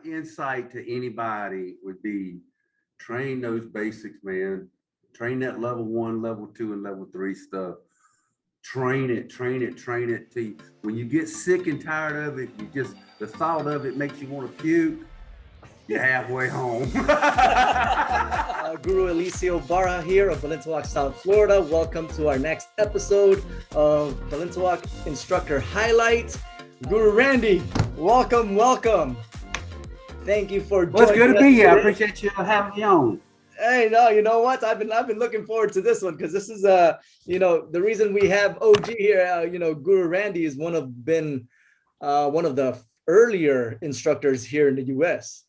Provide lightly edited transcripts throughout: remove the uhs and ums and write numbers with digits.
insight to anybody would be train those basics, man. Train that level 1, level 2, and level 3 stuff. Train it, train it, train it till when you get sick and tired of it, the thought of it makes you want to puke. You're halfway home. Guru Eliseo Barra here of Balintawak, South Florida. Welcome to our next episode of Balintawak Instructor Highlights. Guro Randy, welcome. Thank you for joining us. Well, it's good to be here. I appreciate you having me on. Hey, no, you know what? I've been looking forward to this one because this is the reason we have OG here. Guro Randy is one of the earlier instructors here in the U.S.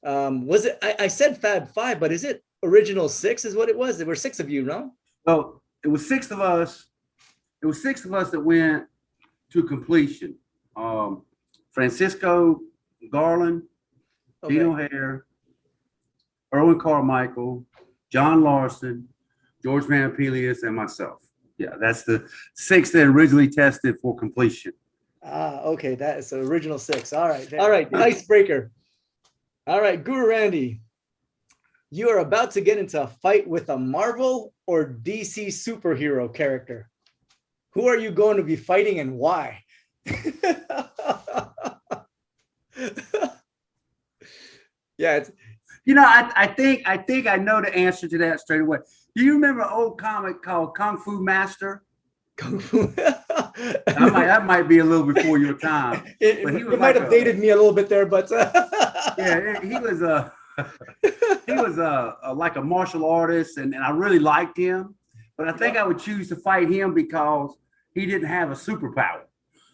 Was it? I said Fab Five, but is it original 6? Is what it was? There were 6 of you, no? Well, it was 6 of us. It was 6 of us that went to completion. Francisco Garland, Okay. Dino Hare, Erwin Carmichael, John Larson, George Manapelius, and myself. Yeah, that's the 6 that originally tested for completion. Okay, that is the original 6. All right, the icebreaker. All right, Guro Randy, you are about to get into a fight with a Marvel or DC superhero character. Who are you going to be fighting and why? Yeah, I think I know the answer to that straight away. Do you remember an old comic called Kung Fu Master? Kung Fu. That might be a little before your time. It might have dated me a little bit there, but yeah, he was like a martial artist, and I really liked him. But I think I would choose to fight him because he didn't have a superpower.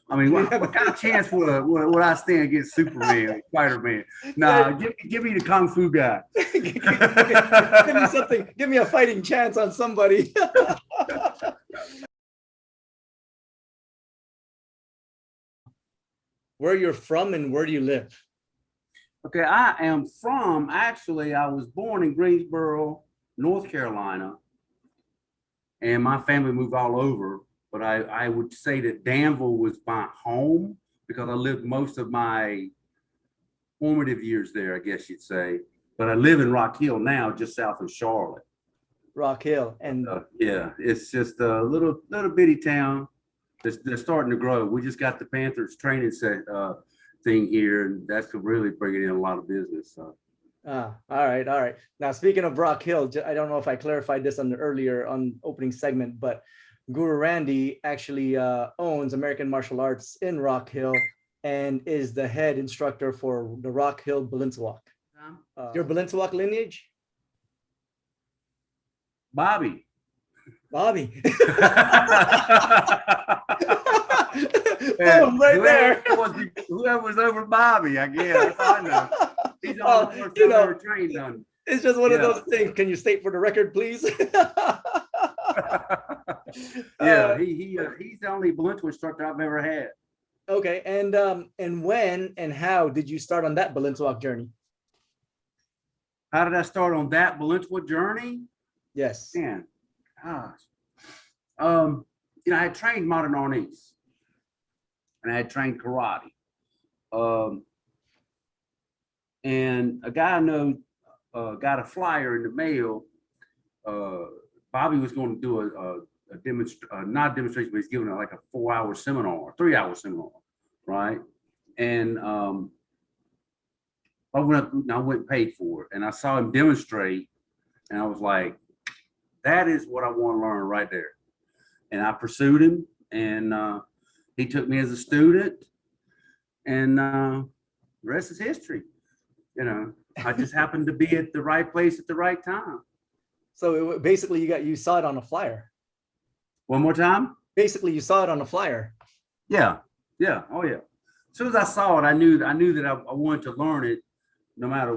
I mean, what kind of chance would I stand against Superman, Spider-Man? Nah, give me the Kung Fu guy. give me something. Give me a fighting chance on somebody. Where you're from and where do you live? Okay, I was born in Greensboro, North Carolina, and my family moved all over. But I would say that Danville was my home because I lived most of my formative years there, I guess you'd say. But I live in Rock Hill now, just south of Charlotte. Rock Hill, and yeah, it's just a little bitty town. They're starting to grow. We just got the Panthers training thing here, and that's really bringing in a lot of business. So. All right. Now, speaking of Rock Hill, I don't know if I clarified this on opening segment, but Guro Randy actually owns American Martial Arts in Rock Hill and is the head instructor for the Rock Hill Balintawak. Your Balintawak lineage? Bobby. Boom, Whoever, right there. Whoever was over Bobby, I guess. I know. He's all the first ever trained on. It's just one of those things. Can you state for the record, please? Yeah, he's the only Balintawak instructor I've ever had. Okay, and when and how did you start on that Balintawak journey? How did I start on that Balintawak journey? Yes. Man, gosh. I had trained modern Arnis, and I had trained karate. And a guy I know got a flyer in the mail. Bobby was going to do not a demonstration, but he's giving like a 4-hour seminar, 3-hour seminar, right? And I went and paid for it, and I saw him demonstrate, and I was like, that is what I want to learn right there. And I pursued him, and he took me as a student, and the rest is history. I just happened to be at the right place at the right time. So basically, you saw it on a flyer. One more time. Basically, you saw it on a flyer. Yeah. Oh yeah. As soon as I saw it, I knew that I wanted to learn it, no matter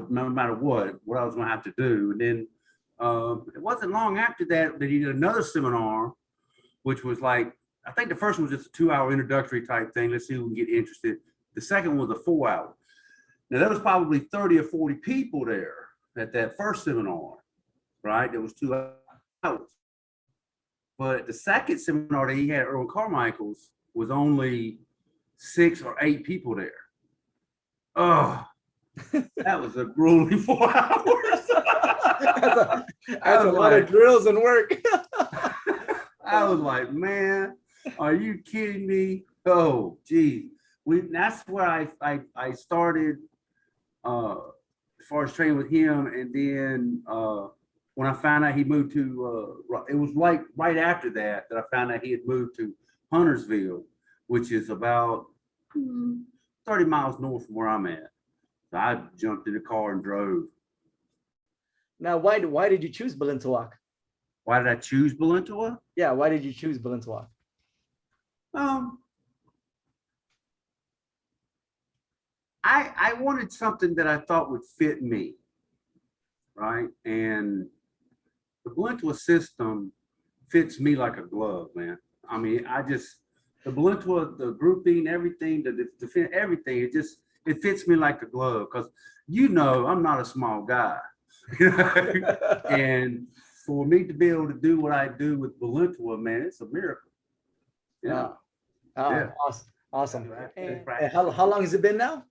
what I was going to have to do. And then it wasn't long after that he did another seminar, which was like, I think the first one was just a 2-hour introductory type thing. Let's see who can get interested. The second one was a 4-hour. Now there was probably 30 or 40 people there at that first seminar, right? There was 2 hours. But the second seminar that he had, Erwin Carmichael's, was only 6 or 8 people there. Oh, That was a grueling 4 hours. That's a lot of drills and work. I was like, man, are you kidding me? Oh, geez. That's where I started as far as training with him. And then when I found out he moved to, it was like right after that I found out he had moved to Huntersville, which is about 30 miles north from where I'm at. So I jumped in the car and drove. Now, why did you choose Balintawak? Why did I choose Balintawak? Yeah, why did you choose Balintawak? I wanted something that I thought would fit me, right? And the Balintawak system fits me like a glove, man. I mean, the Balintawak, the grouping, everything, the everything, it fits me like a glove because, I'm not a small guy. And for me to be able to do what I do with Balintawak, man, it's a miracle. Yeah. Yeah. Awesome. And how long has it been now?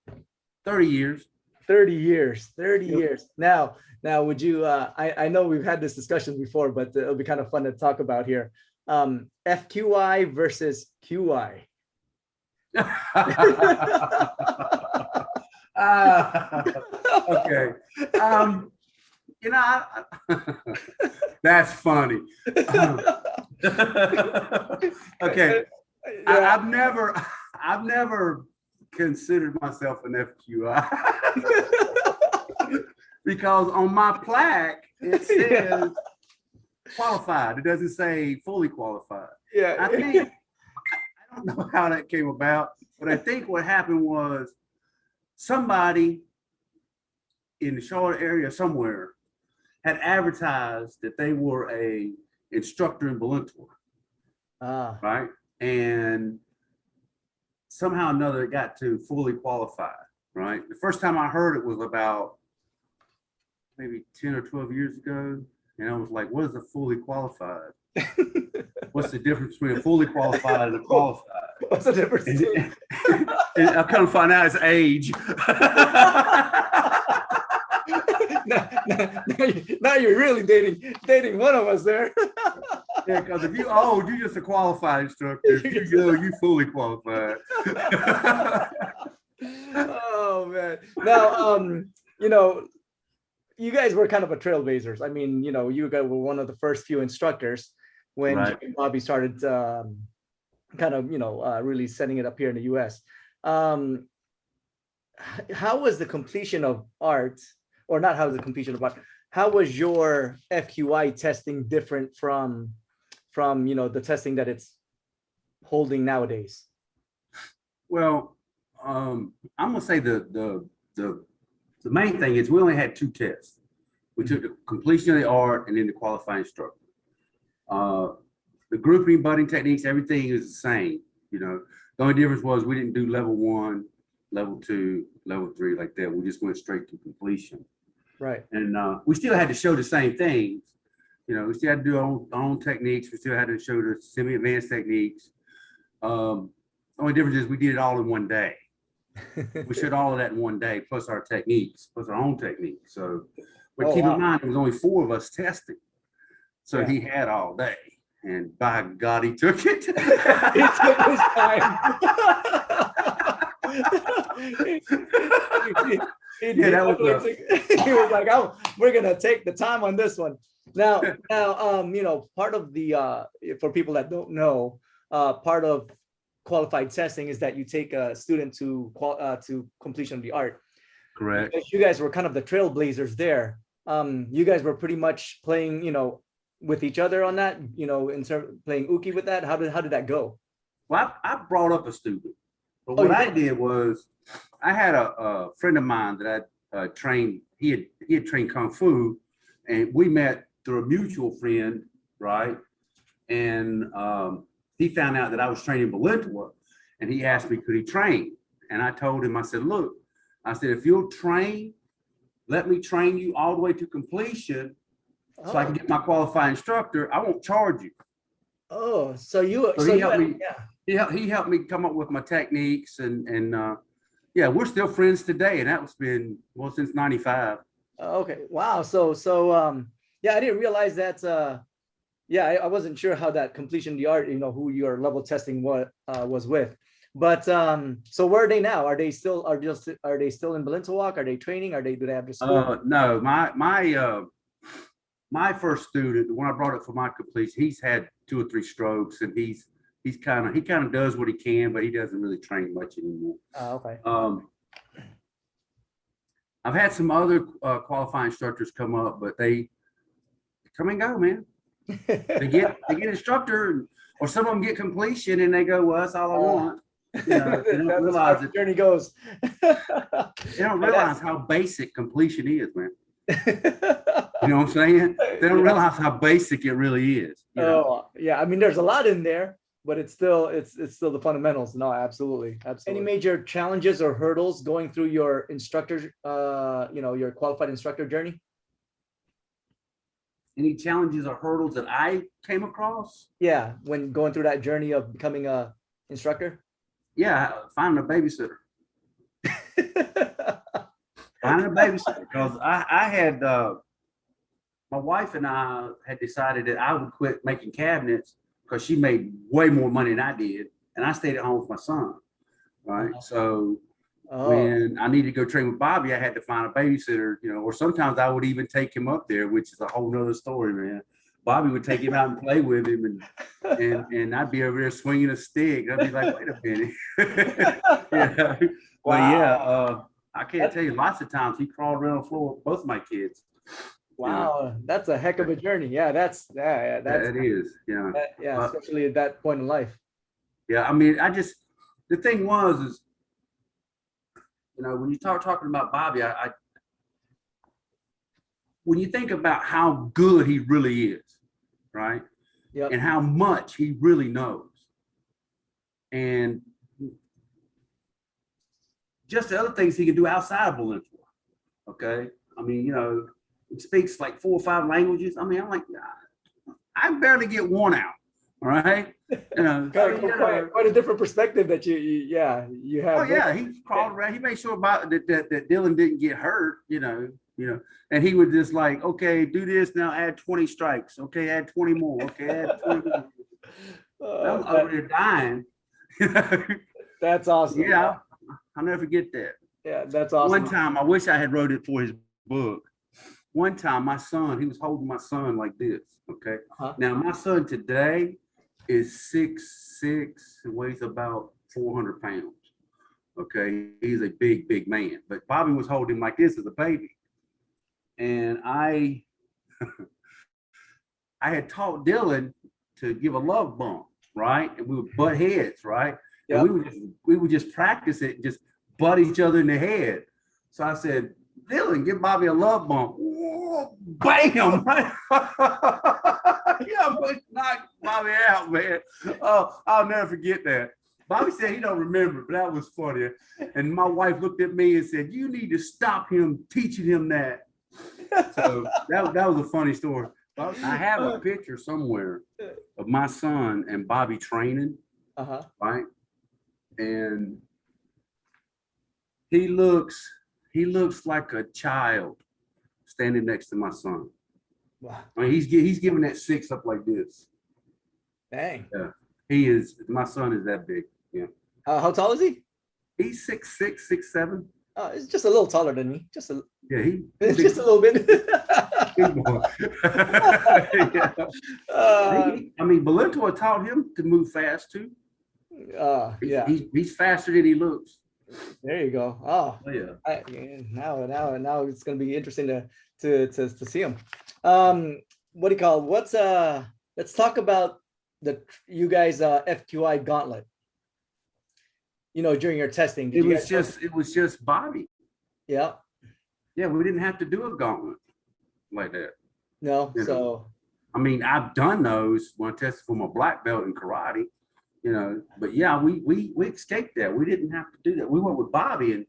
30 years. 30 years. 30 years. Now, would you, I know we've had this discussion before, but it'll be kind of fun to talk about here. FQI versus QI. Okay. That's funny. Okay. I've never considered myself an FQI because on my plaque it says qualified. It doesn't say fully qualified. Yeah. I don't know how that came about, but I think what happened was somebody in the Charlotte area somewhere had advertised that they were a instructor in Balintawak. Right? And somehow or another it got to fully qualified, right? The first time I heard it was about maybe 10 or 12 years ago. And I was like, what is a fully qualified? What's the difference between a fully qualified and a qualified? What's the difference? And I come to find out it's age. now you're really dating one of us there. Yeah, because if you're old, you're just a qualified instructor. If you're young, you fully qualified. Oh man. Now, you guys were kind of a trailblazers. I mean, you guys were one of the first few instructors when Right. Bobby started kind of, really setting it up here in the US. How was the completion of art, or not how was the completion of art? How was your FQI testing different from the testing that it's holding nowadays? Well, I'm gonna say the main thing is we only had 2 tests. We took the completion of the art and then the qualifying instructor. The grouping, budding techniques, everything is the same. The only difference was we didn't do level 1, level 2, level 3 like that. We just went straight to completion. Right. And we still had to show the same things. We still had to do our own techniques. We still had to show the semi-advanced techniques. Only difference is we did it all in one day. We showed all of that in one day, plus our techniques, plus our own techniques. So, but keep in mind, there was only 4 of us testing. So he had all day. And by God, he took it. He took his time. He was like, "Oh, we're gonna take the time on this one." Now, part of the for people that don't know, part of qualified testing is that you take a student to completion of the art. Correct. Because you guys were kind of the trailblazers there. You guys were pretty much playing, with each other on that, in terms of playing Uki with that. How did that go? Well, I brought up a student, but what I did was I had a friend of mine that I trained. He had trained Kung Fu, and we met through a mutual friend, right? And he found out that I was training Balintawak, and he asked me, could he train? And I told him, I said, look, if you'll train, let me train you all the way to completion so I can get my qualified instructor. I won't charge you. Oh, so he helped me. Yeah. He helped me come up with my techniques and Yeah, we're still friends today, and that's been, well, since 95. Okay. Wow. Yeah, I didn't realize that. Yeah, I wasn't sure how that completion the art, who your level testing was with. But so where are they now? Are they still in Balintawak? Are they training? Do they have the school? No, my first student, when I brought it for my completion, he's had 2 or 3 strokes, and he kind of does what he can, but he doesn't really train much anymore. Okay. I've had some other qualifying instructors come up, but they come and go, man. They get instructor, or some of them get completion, and they go, well, that's all I want. They don't realize the journey goes. They don't realize how basic completion is, man. You know what I'm saying? They don't realize how basic it really is. Oh, yeah. I mean, there's a lot in there, but it's still the fundamentals. No, absolutely. Any major challenges or hurdles going through your instructor, your qualified instructor journey? Any challenges or hurdles that I came across? Yeah, when going through that journey of becoming a instructor? Yeah, finding a babysitter. Finding a babysitter, because I had my wife and I had decided that I would quit making cabinets because she made way more money than I did, and I stayed at home with my son. Right, so when I needed to go train with Bobby, I had to find a babysitter, or sometimes I would even take him up there, which is a whole nother story, man. Bobby would take him out and play with him, and I'd be over there swinging a stick. I'd be like, wait a minute. Yeah. Wow. But yeah, I can't tell you, lots of times he crawled around the floor with both my kids. Wow, that's a heck of a journey. Yeah, that's it is. Yeah. Yeah, especially at that point in life. Yeah, I mean, the thing is, when you start talking about Bobby, when you think about how good he really is, right? Yep. And how much he really knows, and just the other things he can do outside of Balintawak. Okay, I mean, he speaks like 4 or 5 languages. I mean, I'm like, I barely get one out. All right, quite a different perspective that you have. Oh yeah, he crawled around. He made sure about that Dylan didn't get hurt. And he would just like, okay, do this now. Add 20 strikes. Okay, add 20 more. Okay, add 20 more. I'm over there dying. That's awesome. Yeah, I'll never forget that. Yeah, that's awesome. One time, I wish I had wrote it for his book. One time, my son, he was holding my son like this. Okay. Now my son today is 6'6", and weighs about 400 pounds. Okay, he's a big man. But Bobby was holding him like this as a baby, and I had taught Dylan to give a love bump, right? And we would butt heads, right? Yep. And we would just practice it, and just butt each other in the head. So I said, Dylan, give Bobby a love bump. Whoa, bam! Right? Yeah, but knock Bobby out, man. Oh, I'll never forget that. Bobby said he don't remember, but that was funny. And my wife looked at me and said, you need to stop him teaching him that. So that was a funny story. I have a picture somewhere of my son and Bobby training, right? And he looks like a child standing next to my son. Wow. I mean, he's giving that 6 up like this. Dang. Yeah, he is. My son is that big. Yeah. How tall is he? He's 6'6", 6'7". It's just a little taller than me. Just a just a little bit. Big boy. Yeah. I mean, Balintawak taught him to move fast too. Yeah. He's faster than he looks. There you go. Oh yeah. Now it's going to be interesting to see him. What do you call? Let's talk about you guys FQI gauntlet. During your testing, it was just Bobby. Yeah. Yeah, we didn't have to do a gauntlet like that. No. So I mean, I've done those when I tested for my black belt in karate. But yeah, we escaped that. We didn't have to do that. We went with Bobby, and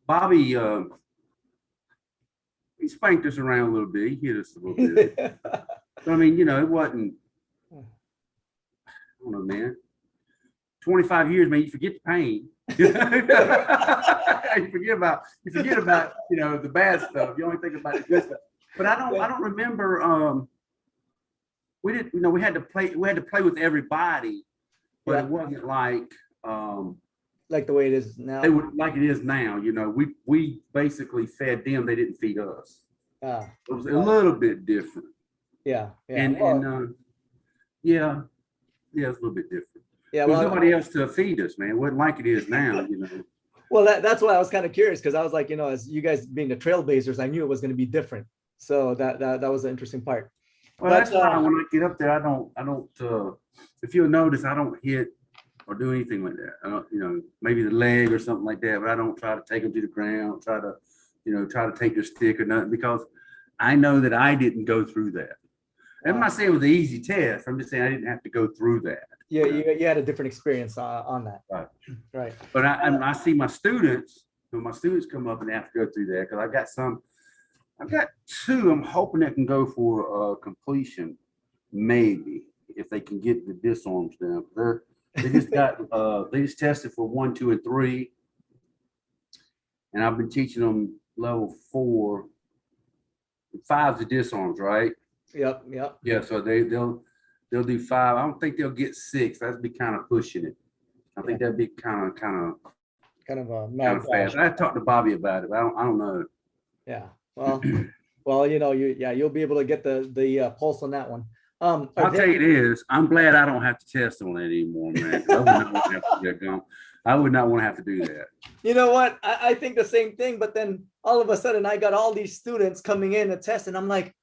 Bobby he spanked us around a little bit. He hit us a little bit. But I mean, it wasn't, I don't know, man. 25 years, man, you forget the pain. You forget about, you know, the bad stuff. You only think about the good stuff. But I don't remember, we didn't, you know, we had to play with everybody, but it wasn't like the way it is now. they would like it is now, you know. We basically fed them, they didn't feed us. It was a little bit different. Yeah. And yeah, it's a little bit different. Yeah, There's nobody else to feed us, man. It wasn't like it is now, you know. Well, that's why I was kind of curious, because I was like, you know, as you guys being the trailblazers, I knew it was going to be different. So that was the interesting part. Well, that's why when I get up there, I don't. If you'll notice, I don't hit or do anything like that. I don't, you know, maybe the leg or something like that, but I don't try to take them to the ground. Try to take their stick or nothing, because I know that I didn't go through that. I'm not saying it was an easy test. I'm just saying I didn't have to go through that. Yeah, you had a different experience on that. Right. But I see my students, when my students come up and they have to go through that, because I've got two I'm hoping that can go for completion, maybe, if they can get the disarms down. They just tested for 1, 2, and 3. And I've been teaching them level 4. 5's the disarms, right? Yep. Yeah, so they'll do 5. I don't think they'll get 6. That'd be kind of pushing it. I think that'd be kind of fast. I talked to Bobby about it, but I don't know. Yeah. Well, you know, you'll be able to get the pulse on that one. I'll tell you this, I'm glad I don't have to test on that anymore, man. I would not want to have to do that. You know what? I think the same thing, but then all of a sudden I got all these students coming in to test, and I'm like,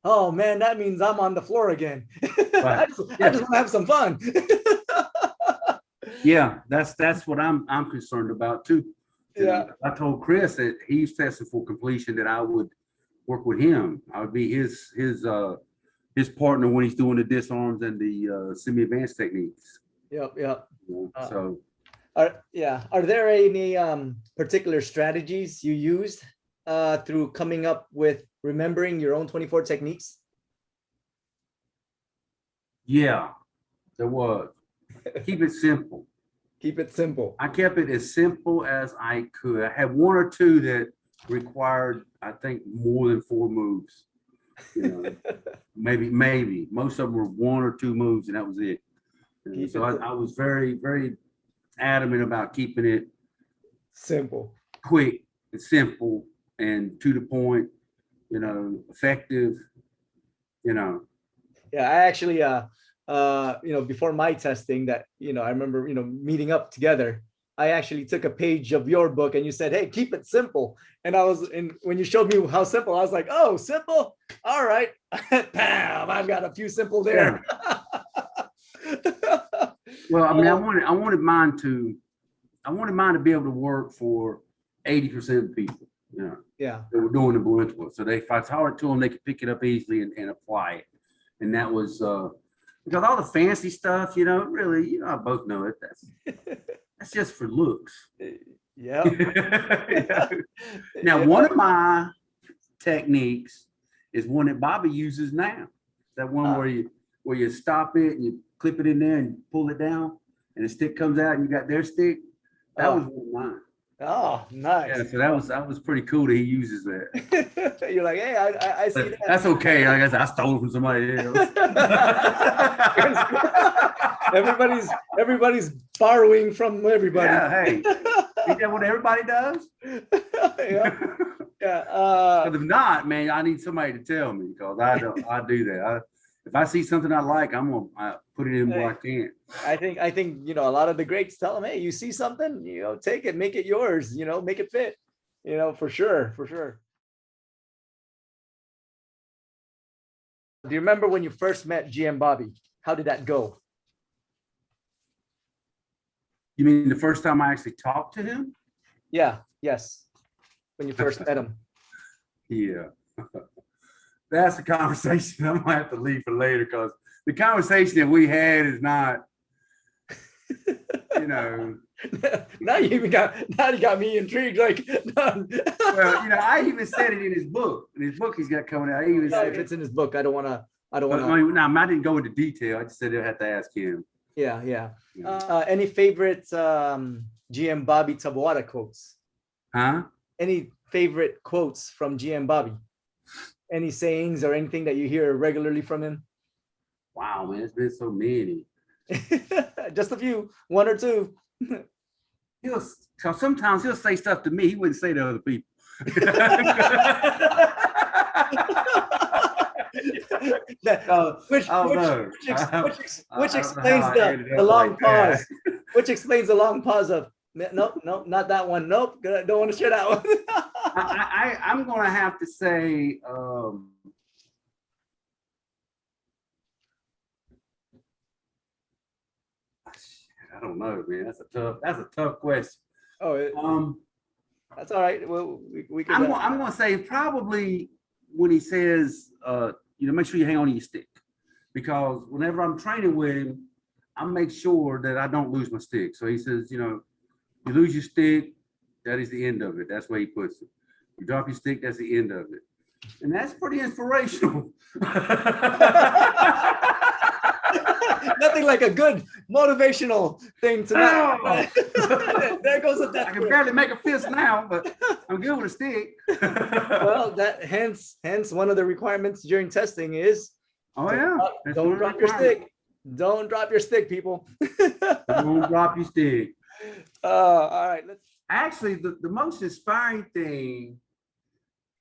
oh man, that means I'm on the floor again. Right. I just want to have some fun. Yeah, that's what I'm concerned about too. Yeah. I told Chris that he's testing for completion, that I would work with him. I would be his partner when he's doing the disarms and the semi-advanced techniques. Yep. You know, are there any particular strategies you used through coming up with remembering your own 24 techniques? Yeah, there was. Keep it simple. Keep it simple. I kept it as simple as I could. I had 1 or 2 that required, I think, more than 4 moves. You know, maybe. Most of them were 1 or 2 moves, and that was it. And so I was very, very adamant about keeping it simple, quick and simple, and to the point. You know, effective. You know. Yeah, I actually, you know, before my testing, that, you know, I remember, you know, meeting up together, I actually took a page of your book and you said, hey, keep it simple. And when you showed me how simple, I was like, oh, simple. All right. Bam, I've got a few simple there. Yeah. Well, I mean, I wanted mine to be able to work for 80% of the people, you know, that were doing the Balintawak. So if I taught it to them, they could pick it up easily and apply it. And that was, because all the fancy stuff, you know, really, you know, I both know it. That's just for looks. Yeah. Now, one of my techniques is one that Bobby uses now. That one where you stop it and you clip it in there and pull it down, and the stick comes out and you got their stick. That was one of mine. Oh, nice. Yeah, so that was pretty cool that he uses that. You're like, hey, I see that. That's okay. Like I said, I stole it from somebody else. everybody's borrowing from everybody. Yeah, hey, ain't that what everybody does? Yeah. But if not, man, I need somebody to tell me, because I do that. If I see something I like, I'm gonna put it in where I can. I think you know, a lot of the greats tell them, hey, you see something, you know, take it, make it yours, you know, make it fit, you know, for sure. Do you remember when you first met GM Bobby? How did that go? You mean the first time I actually talked to him? Yeah. Yes. When you first met him. Yeah. That's a conversation I'm gonna have to leave for later, because the conversation that we had is not, you know. Now you got me intrigued. Like, well, you know, I even said it in his book. In his book, he's got coming out. If it's in his book, I don't want to. No, I didn't go into detail. I just said I'll have to ask him. Yeah, yeah. Yeah. Any favorite GM Bobby Taboada quotes? Huh? Any favorite quotes from GM Bobby? Any sayings or anything that you hear regularly from him? Wow, man, it's been so many. Just a few, one or two. So sometimes he'll say stuff to me he wouldn't say to other people. Which which explains the long pause. Which explains the long pause of nope, nope, not that one. Nope, don't want to share that one. I'm gonna have to say I don't know, man. That's a tough question. Oh, that's all right. Well, we can. I'm gonna say probably when he says, make sure you hang on to your stick, because whenever I'm training with him, I make sure that I don't lose my stick. So he says, you lose your stick, that is the end of it. That's where he puts it. You drop your stick, that's the end of it, and that's pretty inspirational. Nothing like a good motivational thing to know. There goes the death. I can barely make a fist now, but I'm good with a stick. Well, hence one of the requirements during testing is don't drop your stick. Don't drop your stick, people. Don't drop your stick. All right. Actually, the most inspiring thing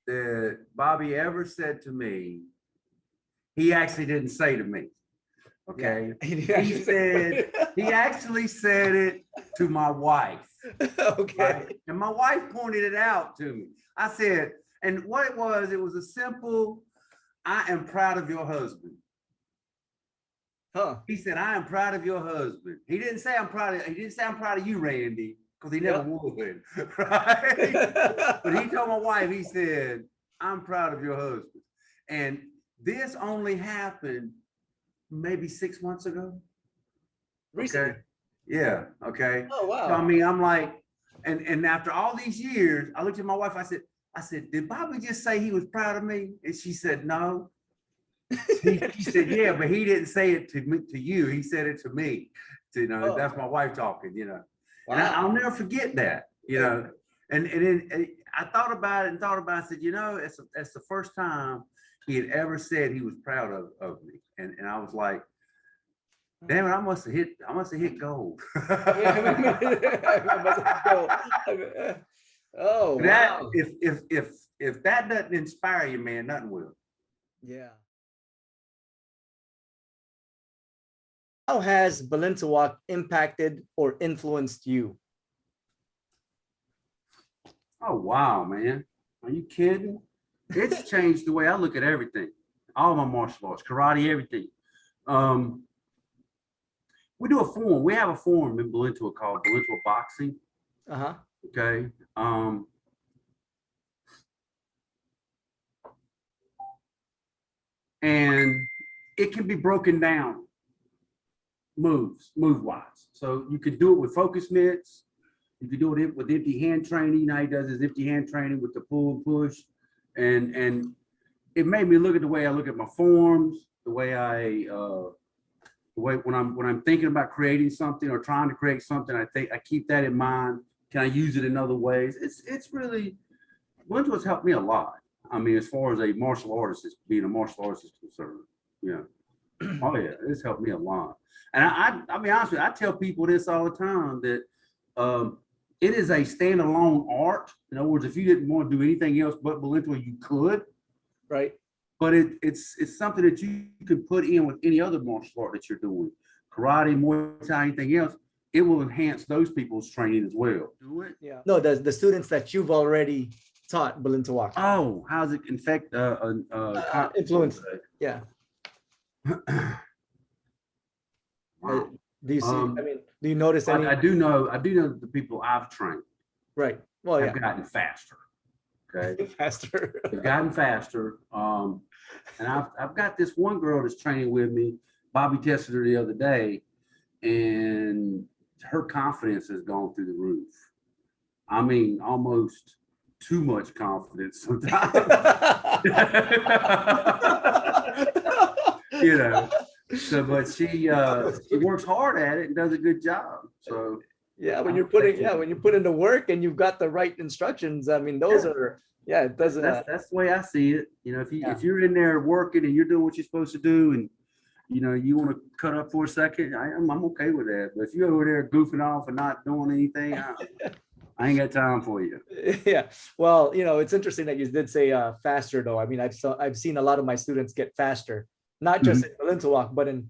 that Bobby ever said to me, he actually didn't say to me. Okay. Yeah. He actually said it to my wife. Okay. Right? And my wife pointed it out to me. I said, and what it was a simple, I am proud of your husband. Huh. He said, I am proud of your husband. He didn't say I'm proud of you, Randy, because he never would. Right? But he told my wife, he said, I'm proud of your husband. And this only happened maybe 6 months ago. Recently. Okay. Yeah. Okay. Oh, wow. So, I mean, I'm like, and after all these years, I looked at my wife, I said, did Bobby just say he was proud of me? And she said, no. He said, yeah, but he didn't say it to you. He said it to me. That's my wife talking, Wow. And I'll never forget that, And then I thought about it I said, it's the first time he had ever said he was proud of me. And I was like, damn it, I must have hit gold. Oh, wow. If that doesn't inspire you, man, nothing will. Yeah. How has Balintawak impacted or influenced you? Oh, wow, man. Are you kidding? It's changed the way I look at everything. All my martial arts, karate, everything. We do a form. We have a form in Balintawak called Balintawak Boxing. Uh-huh. Okay. And it can be broken down move-wise. So you could do it with focus mitts. You could do it with empty hand training. Now he does his empty hand training with the pull and push. And it made me look at the way I look at my forms, the way when I'm thinking about creating something or trying to create something, I keep that in mind. Can I use it in other ways? It's really, Balintawak's helped me a lot. I mean, as far as a martial artist, being a martial artist is concerned, Oh yeah, it's helped me a lot. And I'll be honest with you, I tell people this all the time that it is a standalone art. In other words, if you didn't want to do anything else but Balintawak, you could. Right. But it's something that you could put in with any other martial art that you're doing, karate, Muay Thai, anything else. It will enhance those people's training as well. Do it? Yeah. No, the students that you've already taught Balintawak. Oh, how's it influence? Yeah. Wow. Do you see? Do you notice any? I do know the people I've trained. Right. Well, have gotten faster. Okay. Faster. They've gotten faster. And I've got this one girl that's training with me. Bobby tested her the other day, and her confidence has gone through the roof. I mean, almost too much confidence sometimes. So, but she works hard at it and does a good job. So Yeah, when you're putting, when you put in the work and you've got the right instructions, I mean, those are, it does. That's the way I see it. You know, Yeah. if you're in there working and you're doing what you're supposed to do, and you know you want to cut up for a second, I'm okay with that. But if you're over there goofing off and not doing anything, I ain't got time for you. Yeah. Well, it's interesting that you did say faster though. I mean, I've seen a lot of my students get faster, not just in Balintawak, but in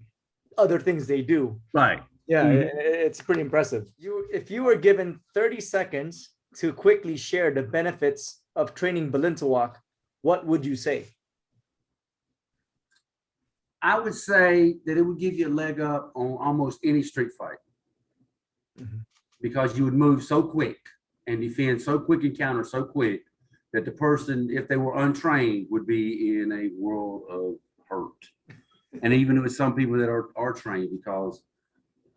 other things they do. Right. Yeah, it's pretty impressive. If you were given 30 seconds to quickly share the benefits of training Balintawak, what would you say? I would say that it would give you a leg up on almost any street fight because you would move so quick and defend so quick and counter so quick that the person, if they were untrained, would be in a world of hurt. And even with some people that are trained, because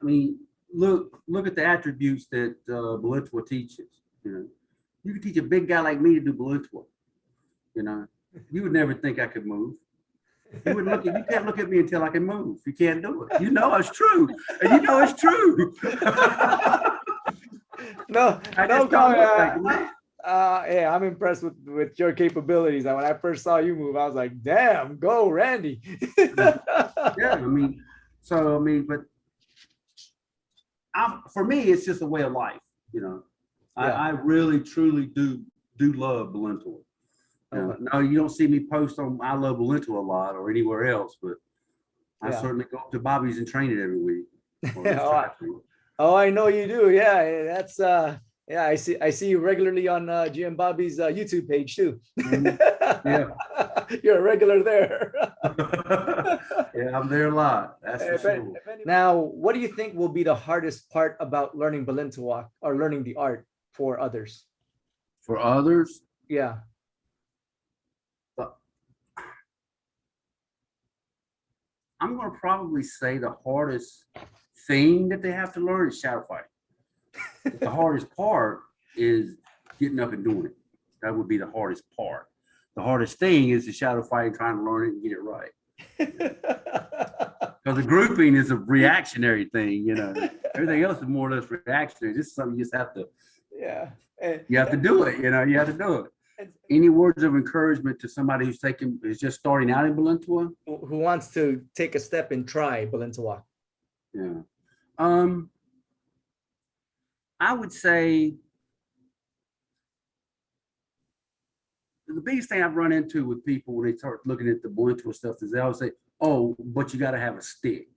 I mean, look at the attributes that Balintawak teaches. You know, you can teach a big guy like me to do Balintawak. You know, you would never think I could move. You can't look at me until I can move. You can't do it. You know it's true, and you know it's true. No, I just don't look like me. Yeah, I'm impressed with your capabilities. And when I first saw you move, I was like, "Damn, go Randy!" Yeah, but for me, it's just a way of life. You know, I really truly do love Balintawak. No, you don't see me post on I Love Balintawak a lot or anywhere else, but I certainly go up to Bobby's and train it every week. I know you do. Yeah, that's I see you regularly on GM Bobby's YouTube page too. Yeah, you're a regular there. Yeah, I'm there a lot. That's for sure. Now, what do you think will be the hardest part about learning Balintawak or learning the art for others? For others? Yeah. I'm going to probably say the hardest thing that they have to learn is shadow fighting. The hardest part is getting up and doing it. That would be the hardest part. The hardest thing is the shadow fighting, trying to learn it and get it right. Because the grouping is a reactionary thing, you know. Everything else is more or less reactionary. This is something you just have to. Yeah. You have to do it. You know, you have to do it. Any words of encouragement to somebody who's just starting out in Balintawak? Who wants to take a step and try Balintawak? Yeah. I would say the biggest thing I've run into with people when they start looking at the Balintawak stuff is they always say, "Oh, but you got to have a stick,"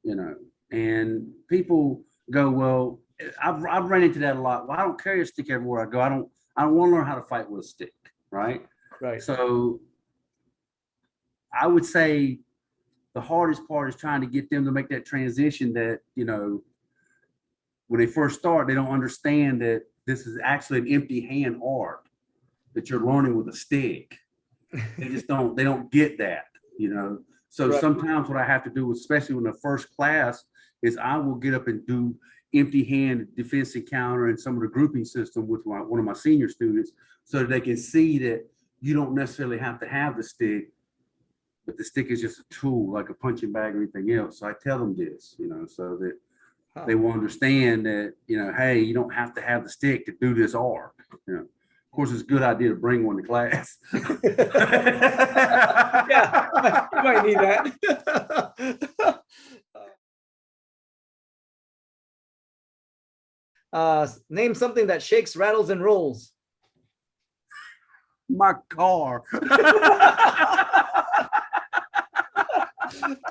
you know. And people go, "Well, I've run into that a lot. Well, I don't carry a stick everywhere I go. I don't want to learn how to fight with a stick, right?" Right. So I would say the hardest part is trying to get them to make that transition that, you know, when they first start, they don't understand that this is actually an empty hand art that you're learning with a stick. They don't get that, you know. So sometimes what I have to do, especially in the first class, is I will get up and do empty hand defense and counter and some of the grouping system with one of my senior students so that they can see that you don't necessarily have to have the stick, but the stick is just a tool like a punching bag or anything else. So I tell them this, you know, so that they will understand that, you know, hey, you don't have to have the stick to do this art. You know, of course, it's a good idea to bring one to class. Yeah, you might need that. Name something that shakes, rattles, and rolls. My car.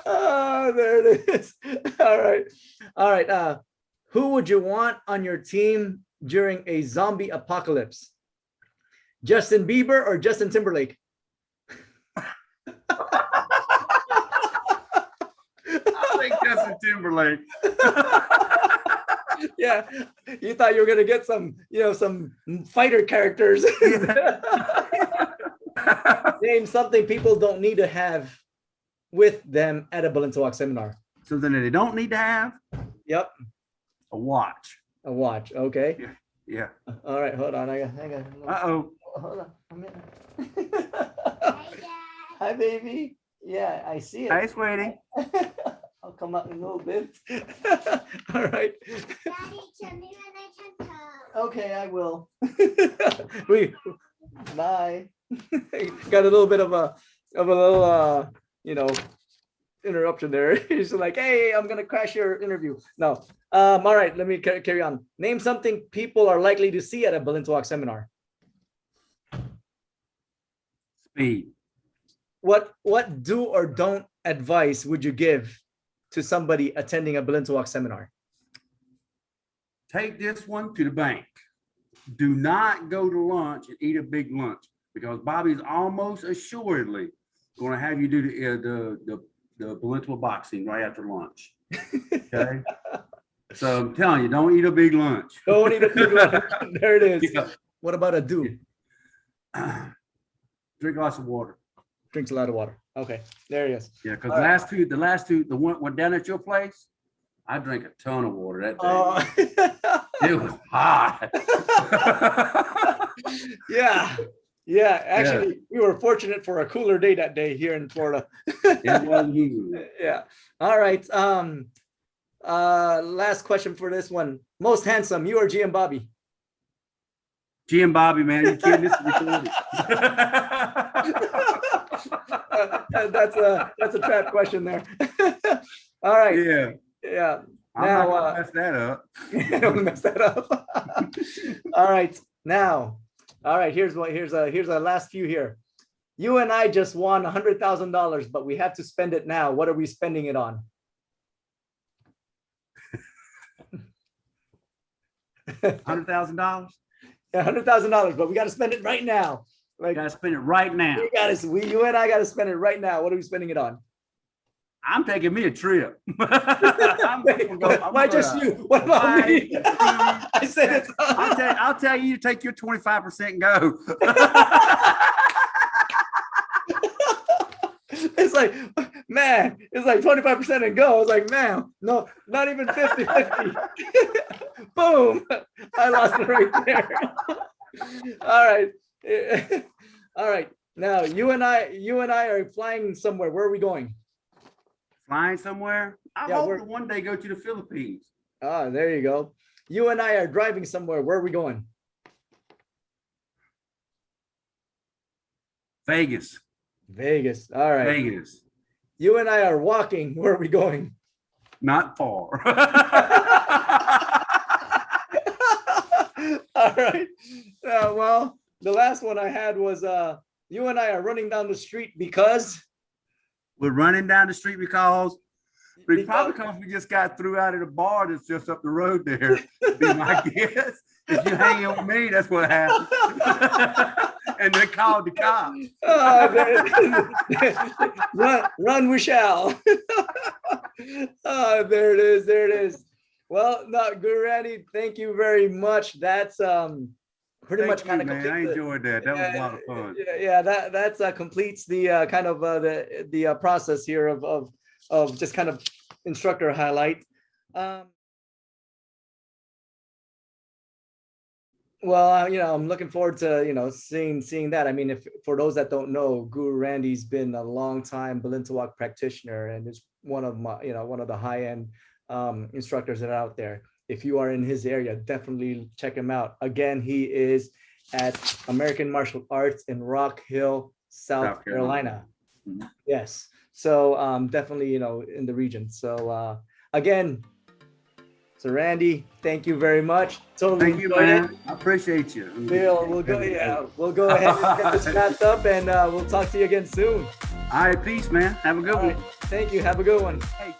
Oh, there it is. All right. Who would you want on your team during a zombie apocalypse? Justin Bieber or Justin Timberlake? I think Justin Timberlake. Yeah, you thought you were gonna get some, some fighter characters. Name something people don't need to have with them at a Balintawak seminar. Something that they don't need to have? Yep. A watch. A watch, okay. Yeah. All right, hold on. I got. Uh-oh. Hold on a minute. Hi, baby. Yeah, I see it. Hi, sweetie. come out in a little bit. All right. Daddy, tell me when I can come. Okay, I will. Bye. Got a little bit of a little interruption there. He's like, hey, I'm gonna crash your interview. No. All right, let me carry on. Name something people are likely to see at a Balintawak seminar. Speed. What do or don't advice would you give to somebody attending a Balintawak seminar? Take this one to the bank. Do not go to lunch and eat a big lunch, because Bobby's almost assuredly going to have you do the Balintawak boxing right after lunch. Okay. So I'm telling you, don't eat a big lunch. Don't eat a big lunch. There it is. Yeah. What about a do? Drink lots of water. Drinks a lot of water. Okay, there he is. Yeah, because All right. the last two, the one down at your place, I drank a ton of water that day. It was hot. Yeah. Actually, we were fortunate for a cooler day that day here in Florida. It wasn't humid. Yeah. All right. Last question for this one. Most handsome, you or G and Bobby? G and Bobby, man, you kidding? This is recorded. That's a trap question there. All right. Yeah. I'm Now, not gonna mess that up. don't mess that up. All right. Now, all right. Here's our last few here. You and I just won $100,000, but we have to spend it now. What are we spending it on? $100,000. Yeah, $100,000, but we got to spend it right now. Like, Gotta spend it right now. you and I got to spend it right now. What are we spending it on? I'm taking me a trip. Why just you? What about me? I said it's. I'll tell you to take your 25% and go. It's like, man, it's like 25% and go. I was like, man, no, not even 50-50. Boom. I lost it right there. All right. All right. Now you and I are flying somewhere. Where are we going? Flying somewhere? I Yeah, hope to one day go to the Philippines. Ah, there you go. You and I are driving somewhere. Where are we going? Vegas. Vegas. All right. Vegas. You and I are walking. Where are we going? Not far. All right. Well, the last one I had was you and I are running down the street because We're running down the street because we just got through out of the bar that's just up the road there. Be my guess. If you hang on me, that's what happened. And they called the cops. Run we shall. There it is. There it is. Well, no, Guro Randy, thank you very much. That's pretty much kind of complete. I enjoyed that. That was a lot of fun. Yeah, that's completes the kind of the process here of just kind of instructor highlight. Well, I'm looking forward to seeing that. I mean, if for those that don't know, Guro Randy's been a long time Balintawak practitioner and is one of the high-end instructors that are out there. If you are in his area, definitely check him out. Again, he is at American Martial Arts in Rock Hill, South Carolina. Mm-hmm. Yes. So definitely, in the region. So again, so Randy, thank you very much. Totally Thank you, man. I appreciate you. We'll go ahead and get this wrapped up, and we'll talk to you again soon. All right, peace, man. Have a good one. Thank you. Have a good one. Hey.